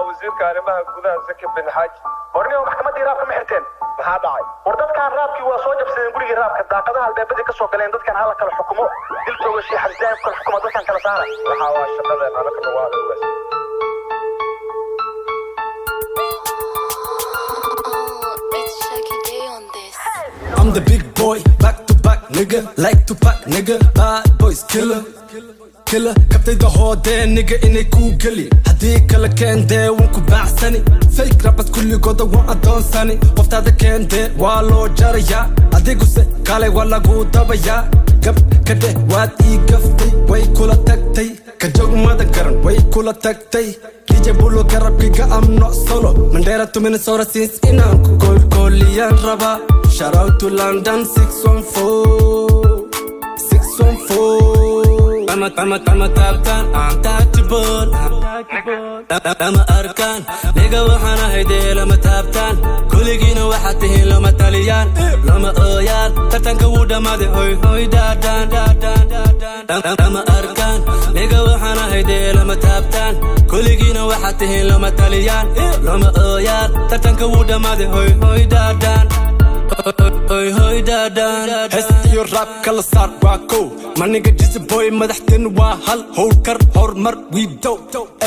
وزير كارمها gudaha Zaki bin Haji warniyo maxkamadii raabka ma xirteen maxaa dhacay wardadkan raabkii waa soo jabsadeen gurigii raabka daaqadaha albaabada ka soo galeen dadkan hala kala xukumo diltooda si xarjaan kala xukumo dadkan kala saara waxa waa shaqadeena la kala waa ugaas I'm the big boy, back to back nigga, like to pack nigga, bad boys killer. Kaptay the whole day nigga inay ku gali hadii kala keende waan ku baaxsani fake rappers kulligooda waan adoonsani qoftaada keende waa loo jaraya adigu se kale waa lagu dabaya gab kade waad ii gaftay way kula tagtay ka joogmada garan way kula tagtay DJ Bulo garabkiga I'm not solo Mandera to Minnesota since inaan ku kooliyaan raba shout out to London 614 I'm taptan, I'm touchable I'm arkan, nigga waxana haydee lama taabtaan kuligiina waxaad tihiin lama taliyaan lama ooyaan tartanka wuu dhammaaday hoy hoy daadaan I'm arkan, nigga waxana haydee lama taabtaan kuligiina waxaad tihiin lama taliyaan lama ooyaan tartanka wuu dhammaaday hoy hoy daadaan hoy hoy daadaan heestiyo rap kala saar waa kow maniga jisi boy madaxteen waa hal howlkar hormar wiidow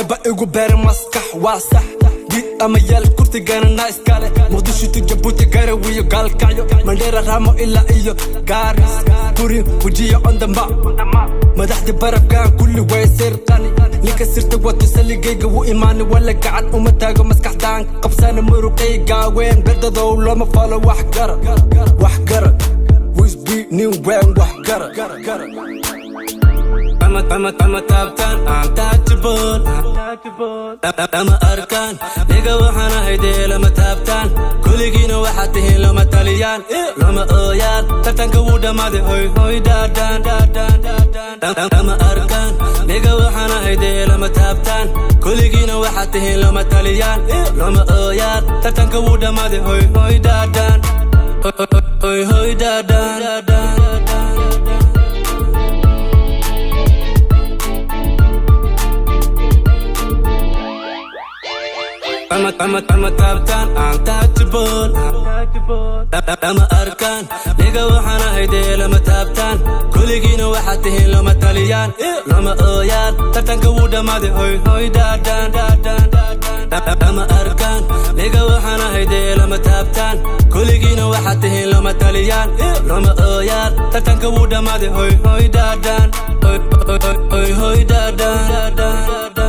eba igu beera maskax waa sax diid ama yaal kurtigana naa iskale muqdisho to jabuuti garawiyo gaalkacyo mandheera raamo ilaa iyo gaaris burin wajiyo on the map madaxda barafkaan kulli way sirqani ninka sirta wato saligayga wuu imaani wala gacan uma taago maskaxdaan qabsana muruqayga weyn berdadow lama falo wax gara wisbi nin weyn wax gara I'm taptan, I'm touchable I'm arkan, nigga waxana haydee lama taabtaan kuligiina waxaad tihiin lama taliyaan lama ooyaan tartanka wuu dhammaaday hoy hoy daadaan I'm arkan, nigga waxana haydee lama taabtaan kuligiina waxaad tihiin lama taliyaan lama ooyaan tartanka wuu dhammaaday hoy hoy daadaan hoy hoy daadaan I'm taptan, I'm touchable I'm arkan, nigga waxana haydee lama taabtaan kuligiina waxaad tihiin lama taliyaan lama ooyaan tartanka wuu dhammaaday hoy hoy daadaan I'm arkan, nigga waxana haydee lama taabtaan kuligiina waxaad tihiin lama taliyaan lama ooyaan tartanka wuu dhammaaday hoy hoy daadaan hoy hoy daadaan